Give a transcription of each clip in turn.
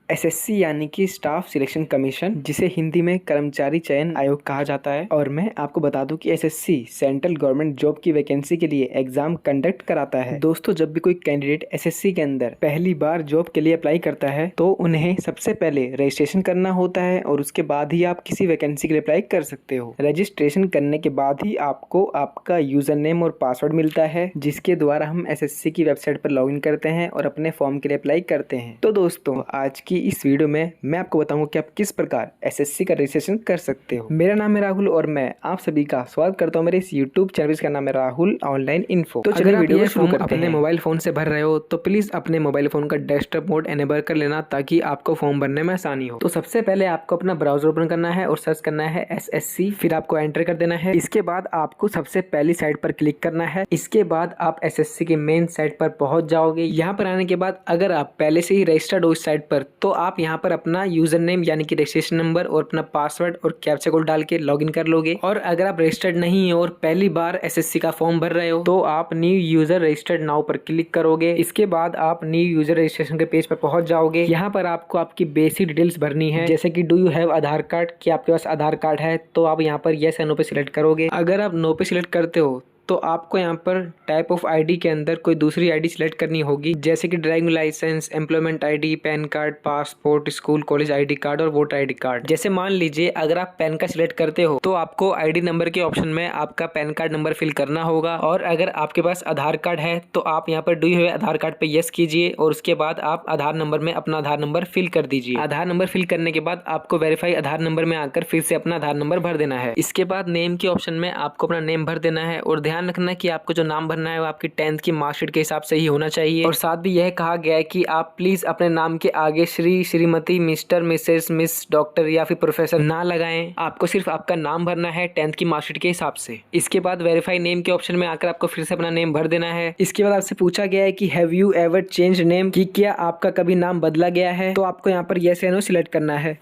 SSC यानी कि staff selection commission, जिसे हिंदी में कर्मचारी चयन आयोग कहा जाता है। और मैं आपको बता दूं कि एसएससी सेंट्रल गवर्नमेंट जॉब की वैकेंसी के लिए एग्जाम कंडक्ट कराता है। दोस्तों, जब भी कोई कैंडिडेट एसएससी के अंदर पहली बार जॉब के लिए अप्लाई करता है तो उन्हें सबसे पहले रजिस्ट्रेशन करना होता है और उसके बाद ही आप किसी वैकेंसी के लिए अप्लाई कर सकते हो। रजिस्ट्रेशन करने के बाद ही आपको आपका यूजर नेम और पासवर्ड मिलता है, जिसके द्वारा हम एसएससी की वेबसाइट पर लॉगिन करते हैं और अपने फॉर्म के लिए अप्लाई करते हैं। तो दोस्तों, आज की इस वीडियो में मैं आपको बताऊंगा कि आप किस प्रकार एसएससी का रजिस्ट्रेशन कर सकते हो। मेरा नाम है राहुल और मैं आप सभी का स्वागत करता हूं मेरे इस यूट्यूब चैनल, जिसका नाम है राहुल ऑनलाइन इन्फो। तो चलिए वीडियो को शुरू करते हैं। अपने मोबाइल फोन से भर रहे हो तो प्लीज अपने मोबाइल फोन का डेस्कटॉप मोड एनेबल कर लेना, ताकि आपको फॉर्म भरने में आसानी हो। तो सबसे पहले आपको अपना ब्राउजर ओपन करना है और सर्च करना है एसएससी, फिर आपको एंटर कर देना है। इसके बाद आपको सबसे पहली साइट पर क्लिक करना है। इसके बाद आप एसएससी के मेन साइट पर पहुंच जाओगे। यहाँ पर आने के बाद अगर आप पहले से ही रजिस्टर्ड हो इस साइट पर, तो आप यहाँ पर अपना यूजर नेम यानी कि रजिस्ट्रेशन नंबर और अपना पासवर्ड और कैप्चा कोड डाल के लॉगिन कर लोगे। और अगर आप रजिस्टर्ड नहीं हो और पहली बार एसएससी का फॉर्म भर रहे हो तो आप न्यू यूजर रजिस्टर्ड नाउ पर क्लिक करोगे। इसके बाद आप न्यू यूजर रजिस्ट्रेशन के पेज पर पहुंच जाओगे। यहाँ पर आपको आपकी बेसिक डिटेल्स भरनी है, जैसे कि do you have Aadhaar card, कि आपके पास आधार कार्ड है। तो आप यहाँ पर येस या नो पे सिलेक्ट करोगे। अगर आप नो पे सिलेक्ट करते हो तो आपको यहाँ पर टाइप ऑफ आईडी के अंदर कोई दूसरी आईडी सिलेक्ट करनी होगी, जैसे कि driving licence, employment ID, PAN card, passport, school college ID card और वोटर आईडी कार्ड। जैसे मान लीजिए अगर आप पैन का सिलेक्ट करते हो तो आपको आईडी नंबर के ऑप्शन में आपका पैन कार्ड नंबर फिल करना होगा। और अगर आपके पास आधार कार्ड है तो आप यहाँ पर do you have Aadhaar card पे यस कीजिए और उसके बाद आप आधार नंबर में अपना आधार नंबर फिल कर दीजिए। आधार नंबर फिल करने के बाद आपको वेरीफाई आधार नंबर में आकर फिर से अपना आधार नंबर भर देना है। इसके बाद नेम के ऑप्शन में आपको अपना नेम भर देना है और ध्यान रखना कि आपको जो नाम भरना है वो आपकी 10th की मार्कशीट के हिसाब से ही होना चाहिए। और साथ भी यह कहा गया है कि आप प्लीज अपने नाम के आगे Shri, Shrimati, mister, Mrs, miss, doctor या फिर प्रोफेसर ना लगाएं। आपको सिर्फ आपका नाम भरना है 10th की मार्कशीट के हिसाब से। इसके बाद वेरीफाई नेम के ऑप्शन में आकर आपको फिर से अपना नेम भर देना है। इसके बाद आपसे पूछा गया है कि have you ever change name, कि क्या आपका कभी नाम बदला गया है। तो आपको यहाँ पर येस या नो सिलेक्ट करना है।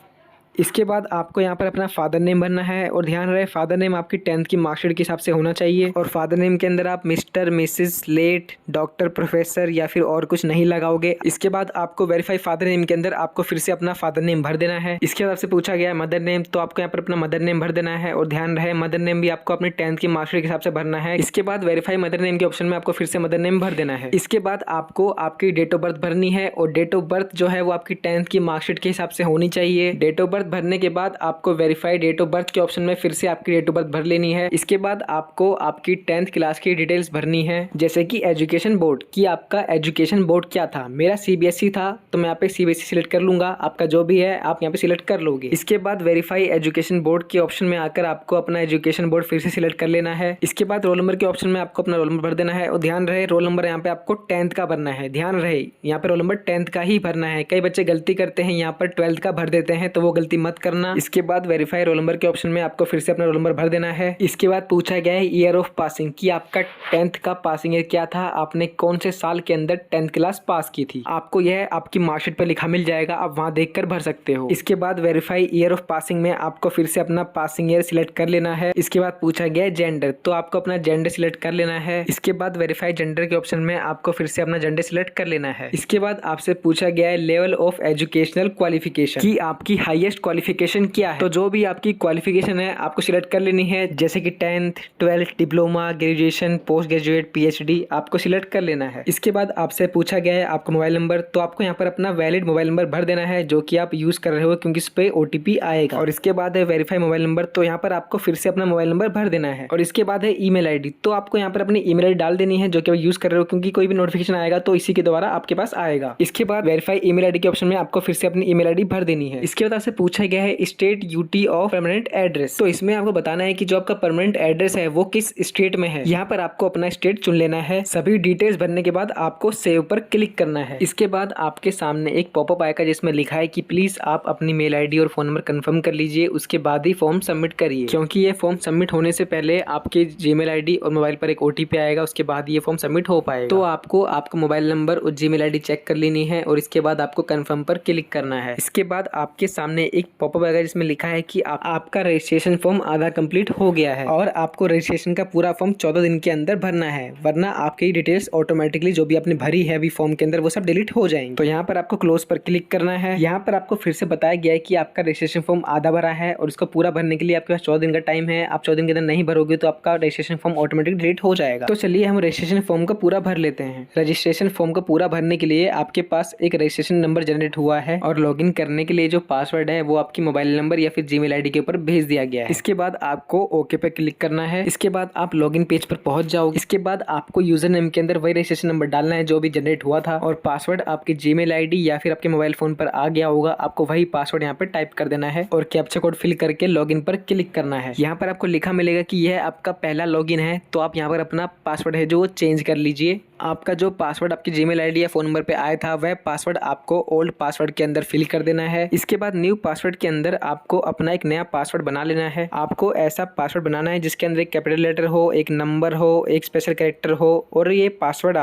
इसके बाद आपको यहाँ पर अपना फादर नेम भरना है और ध्यान रहे फादर नेम आपकी 10th की मार्कशीट के हिसाब से होना चाहिए। और फादर नेम के अंदर आप mister, missus, late, doctor, professor या फिर और कुछ नहीं लगाओगे। इसके बाद आपको वेरीफाई फादर नेम के अंदर आपको फिर से अपना फादर नेम भर देना है। इसके बाद आपसे पूछा गया है मदर नेम, तो आपको यहाँ पर अपना मदर नेम भर देना है और ध्यान रहे मदर नेम भी आपको अपनी 10th की मार्कशीट के हिसाब से भरना है। इसके बाद वेरीफाई मदर नेम के ऑप्शन में आपको फिर से मदर नेम भर देना है। इसके बाद आपको आपकी डेट ऑफ बर्थ भरनी है और डेट ऑफ बर्थ जो है वो आपकी 10th की मार्कशीट के हिसाब से होनी चाहिए। डेट ऑफ बर्थ भरने के बाद आपको वेरीफाई डेट ऑफ बर्थ के ऑप्शन में फिर से आपकी डेट ऑफ बर्थ भर लेनी है। इसके बाद आपको आपकी 10th क्लास की डिटेल्स भरनी है, जैसे कि एजुकेशन बोर्ड, कि आपका एजुकेशन बोर्ड क्या था। मेरा सीबीएसई था तो मैं यहाँ पे सीबीएसई सिलेक्ट कर लूंगा। आपका जो भी है आप यहाँ पे सिलेक्ट कर लोगे। इसके बाद वेरीफाई एजुकेशन बोर्ड के ऑप्शन में आकर आपको अपना एजुकेशन बोर्ड फिर से सिलेक्ट कर लेना है। इसके बाद रोल नंबर के ऑप्शन में आपको अपना रोल नंबर भर देना है और ध्यान रहे रोल नंबर यहाँ पे आपको 10th का भरना है। ध्यान रहे यहाँ पे रोल नंबर 10th का ही भरना है। कई बच्चे गलती करते हैं, यहाँ पर 12th का भर देते हैं, तो वो गलती मत करना। इसके बाद वेरीफाई रोल नंबर के ऑप्शन में आपको फिर से अपना रोल नंबर भर देना है। इसके बाद पूछा गया है ईयर ऑफ पासिंग, कि आपका 10th का पासिंग ईयर क्या था, आपने कौन से साल के अंदर 10th क्लास पास की थी। आपको यह आपकी मार्कशीट पर लिखा मिल जाएगा, आप वहां देखकर भर सकते हो। इसके बाद वेरीफाई ईयर ऑफ पासिंग में आपको फिर से अपना पासिंग ईयर सिलेक्ट कर लेना है। इसके बाद पूछा गया है जेंडर, तो आपको अपना जेंडर सिलेक्ट कर लेना है। इसके बाद वेरीफाई जेंडर के ऑप्शन में आपको फिर से अपना जेंडर सिलेक्ट कर लेना है। इसके बाद आपसे पूछा गया है लेवल ऑफ एजुकेशनल क्वालिफिकेशन, कि आपकी हाईएस्ट क्वालिफिकेशन क्या है। तो जो भी आपकी क्वालिफिकेशन है आपको सिलेक्ट कर लेनी है, जैसे कि 10th, 12th, diploma, graduation, post graduate, PhD आपको सिलेक्ट कर लेना है। इसके बाद आपसे पूछा गया है आपका मोबाइल नंबर, तो आपको यहाँ पर अपना वैलिड मोबाइल नंबर भर देना है जो कि आप यूज कर रहे हो, क्योंकि इस पे ओटीपी आएगा। और इसके बाद है वेरीफाई मोबाइल नंबर, तो यहाँ पर आपको फिर से अपना मोबाइल नंबर भर देना है। और इसके बाद है ईमेल आईडी, तो आपको यहाँ पर अपनी ईमेल आईडी डाल देनी है जो कि आप यूज कर रहे हो, क्योंकि कोई भी नोटिफिकेशन आएगा तो इसी के द्वारा आपके पास आएगा। इसके बाद वेरीफाई ईमेल आईडी के ऑप्शन में आपको फिर से अपनी ईमेल आईडी भर देनी है। इसके बाद आपसे पूछा गया है state UT of permanent address, तो इसमें आपको बताना है कि जो आपका परमानेंट एड्रेस है वो किस स्टेट में है। यहाँ पर आपको अपना स्टेट चुन लेना है। सभी डिटेल्स भरने के बाद आपको सेव पर क्लिक करना है। इसके बाद आपके सामने एक पॉपअप आएगा जिसमें लिखा है कि प्लीज आप अपनी मेल आईडी और फोन नंबर कंफर्म कर लीजिए, उसके बाद ही फॉर्म सबमिट करिए, क्योंकि ये फॉर्म सबमिट होने से पहले आपके जीमेल आईडी और मोबाइल पर एक ओटीपी आएगा, उसके बाद ये फॉर्म सबमिट हो पाएगा। तो आपको आपका मोबाइल नंबर और जीमेल आईडी चेक कर लेनी है और इसके बाद आपको कंफर्म पर क्लिक करना है। इसके बाद आपके सामने एक पॉपअप आएगा जिसमें लिखा है कि आपका रजिस्ट्रेशन फॉर्म आधा कंप्लीट हो गया है और आपको रजिस्ट्रेशन का पूरा फॉर्म 14 दिन के अंदर भरना है, वरना आपकी डिटेल्स ऑटोमेटिकली जो भी आपने भरी है अभी फॉर्म के अंदर वो सब डिलीट हो जाएंगे। तो यहाँ पर आपको क्लोज पर क्लिक करना है। यहाँ पर आपको फिर से बताया गया है कि आपका रजिस्ट्रेशन फॉर्म आधा भरा है और इसको पूरा भरने के लिए आपके पास 14 दिन का टाइम है। आप 14 दिन के अंदर नहीं भरोगे तो आपका रजिस्ट्रेशन फॉर्म ऑटोमेटिक डिलीट हो जाएगा। तो चलिए हम रजिस्ट्रेशन फॉर्म को पूरा भर लेते हैं। रजिस्ट्रेशन फॉर्म को पूरा भरने के लिए आपके पास एक रजिस्ट्रेशन नंबर जनरेट हुआ है और लॉगिन करने के लिए जो पासवर्ड है वो आपकी मोबाइल नंबर या फिर जीमेल आईडी के ऊपर भेज दिया गया है। इसके बाद आपको ओके पे क्लिक करना है। इसके बाद आप लॉगिन पेज पर पहुंच जाओगे। इसके बाद आपको यूजर नेम के अंदर वही रजिस्ट्रेशन नंबर डालना है जो भी जनरेट हुआ था और पासवर्ड आपकी जीमेल आईडी या फिर आपके मोबाइल फोन पर आ गया होगा। आपको वही पासवर्ड यहाँ पे टाइप कर देना है और कैप्चा कोड फिल करके लॉगिन पर क्लिक करना है। यहाँ पर आपको लिखा मिलेगा कि यह आपका पहला लॉगिन है, तो आप यहाँ पर अपना पासवर्ड है जो वो चेंज कर लीजिए। आपका जो पासवर्ड आपकी जीमेल आईडी या फोन नंबर पे आया था वह पासवर्ड आपको ओल्ड पासवर्ड के अंदर फिल कर देना है। इसके बाद न्यू पासवर्ड के अंदर आपको अपना एक नया पासवर्ड बना लेना है। आपको ऐसा पासवर्ड बनाना है जिसके अंदर एक कैपिटल लेटर हो, एक नंबर हो, एक स्पेशल कैरेक्टर हो और यह पासवर्ड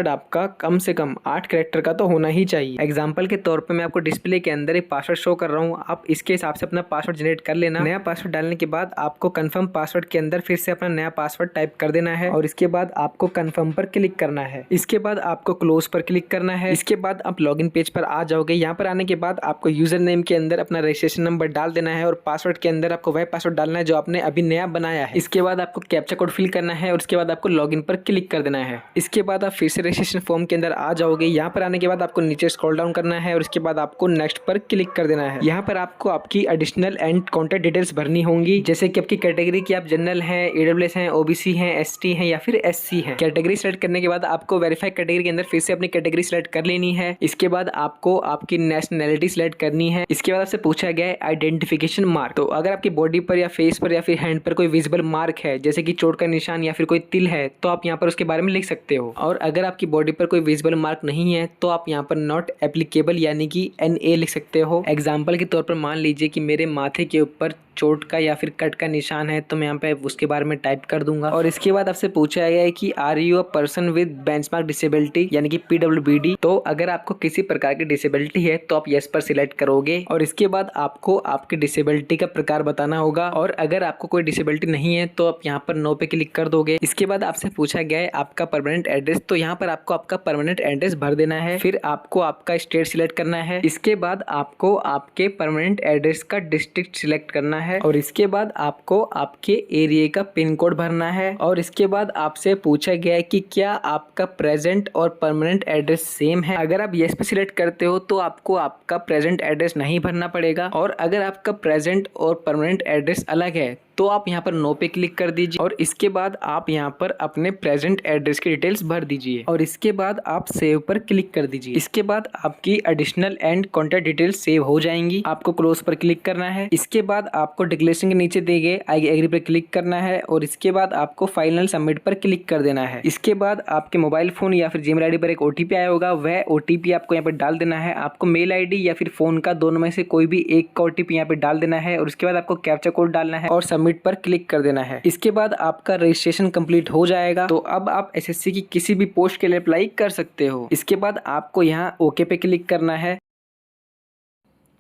आपका कम से कम 8 कैरेक्टर का तो होना ही चाहिए। एग्जाम्पल के तौर पर मैं आपको डिस्प्ले के अंदर एक पासवर्ड शो कर रहा हूँ, आप इसके हिसाब से अपना पासवर्ड जनरेट कर लेना। नया पासवर्ड डालने के बाद आपको कंफर्म पासवर्ड के अंदर फिर से अपना नया पासवर्ड टाइप कर देना है और इसके बाद आपको कंफर्म पर क्लिक करना है। इसके बाद आपको क्लोज पर क्लिक करना है। इसके बाद आप लॉगिन पेज पर आ जाओगे। यहाँ पर आने के बाद आपको यूजर नेम के अंदर अपना रजिस्ट्रेशन नंबर डाल देना है और पासवर्ड के अंदर आपको वह पासवर्ड डालना है जो आपने अभी नया बनाया है। इसके बाद आपको कैप्चा कोड फिल करना है और उसके बाद आपको लॉगिन पर क्लिक कर देना है। इसके बाद आप फिर से रजिस्ट्रेशन फॉर्म के अंदर आ जाओगे। यहाँ पर आने के बाद आपको नीचे स्क्रॉल डाउन करना है और उसके बाद आपको नेक्स्ट पर क्लिक कर देना है। यहाँ पर आपको आपकी एडिशनल एंड कॉन्टैक्ट डिटेल्स भरनी होंगी, जैसे कि आपकी कैटेगरी की आप जनरल हैं, ईडब्ल्यूएस हैं, ओबीसी हैं, एसटी हैं या फिर एससी हैं। कैटेगरी सेलेक्ट करने के बाद आपको वेरीफाई कैटेगरी के अंदर फिर से अपनी कैटेगरी सेलेक्ट कर लेनी है। इसके बाद आपको आपकी नेशनैलिटी सेलेक्ट करनी है। इसके बाद आपसे पूछा गया है आइडेंटिफिकेशन मार्क। तो अगर आपकी बॉडी पर या फेस पर या फिर हैंड पर कोई विजिबल मार्क है जैसे कि चोट का निशान या फिर कोई तिल है तो आप यहाँ पर उसके बारे में लिख सकते हो। और अगर आपकी बॉडी पर कोई विजिबल मार्क नहीं है तो आप यहाँ पर नॉट एप्लीकेबल यानी कि NA लिख सकते हो। एग्जाम्पल के तौर पर मान लीजिए कि मेरे माथे के ऊपर चोट का या फिर कट का निशान है तो मैं यहाँ पे उसके बारे में टाइप कर दूंगा। और इसके बाद आपसे पूछा गया है कि are you a person with benchmark disability यानी कि PWBD। तो अगर आपको किसी प्रकार की डिसेबिलिटी है तो आप यस पर सिलेक्ट करोगे और इसके बाद आपको आपकी डिसेबिलिटी का प्रकार बताना होगा और अगर आपको कोई डिसेबिलिटी नहीं है तो आप यहाँ पर नो पे क्लिक कर दोगे। इसके बाद आपसे पूछा गया है आपका परमानेंट एड्रेस, तो यहाँ पर आपको आपका परमानेंट एड्रेस भर देना है। फिर आपको आपका स्टेट सिलेक्ट करना है। इसके बाद आपको आपके परमानेंट एड्रेस का डिस्ट्रिक्ट सिलेक्ट करना है और इसके बाद आपको आपके एरिया का पिन कोड भरना है। और इसके बाद आपसे पूछा गया है कि क्या आपका प्रेजेंट और परमानेंट एड्रेस सेम है। अगर आप यस पे सिलेक्ट करते हो तो आपको आपका प्रेजेंट एड्रेस नहीं भरना पड़ेगा और अगर आपका प्रेजेंट और परमानेंट एड्रेस अलग है तो आप यहाँ पर नो पे क्लिक कर दीजिए और इसके बाद आप यहाँ पर अपने प्रेजेंट एड्रेस की डिटेल्स भर दीजिए और इसके बाद आप सेव पर क्लिक कर दीजिए। इसके बाद आपकी additional and contact details save हो जाएंगी। आपको क्लोज पर क्लिक करना है। इसके बाद आपको डिक्लेरेशन के नीचे दिए गए आई एग्री पर क्लिक करना है और इसके बाद आपको फाइनल सबमिट पर क्लिक कर देना है। इसके बाद आपके मोबाइल फोन या फिर जीमेल आईडी पर एक OTP आया होगा, वह OTP आपको यहाँ पर डाल देना है। आपको मेल आईडी या फिर फोन का दोनों में से कोई भी एक का OTP यहाँ पे डाल देना है और उसके बाद आपको कैप्चा कोड डालना है और सबमिट पर क्लिक कर देना है। इसके बाद आपका रजिस्ट्रेशन कंप्लीट हो जाएगा। तो अब आप SSC की किसी भी पोस्ट के लिए अप्लाई कर सकते हो। इसके बाद आपको यहाँ ओके पे क्लिक करना है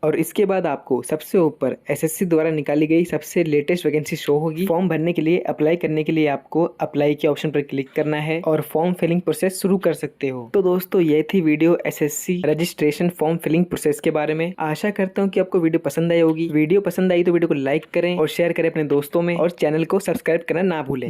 और इसके बाद आपको सबसे ऊपर SSC द्वारा निकाली गई सबसे लेटेस्ट वैकेंसी शो होगी। फॉर्म भरने के लिए अप्लाई करने के लिए आपको अप्लाई के ऑप्शन पर क्लिक करना है और फॉर्म फिलिंग प्रोसेस शुरू कर सकते हो। तो दोस्तों ये थी video SSC registration form filling process के बारे में। आशा करता हूँ कि आपको वीडियो पसंद आई होगी। वीडियो पसंद आई तो वीडियो को लाइक करें और शेयर करें अपने दोस्तों में और चैनल को सब्सक्राइब करना ना भूलें।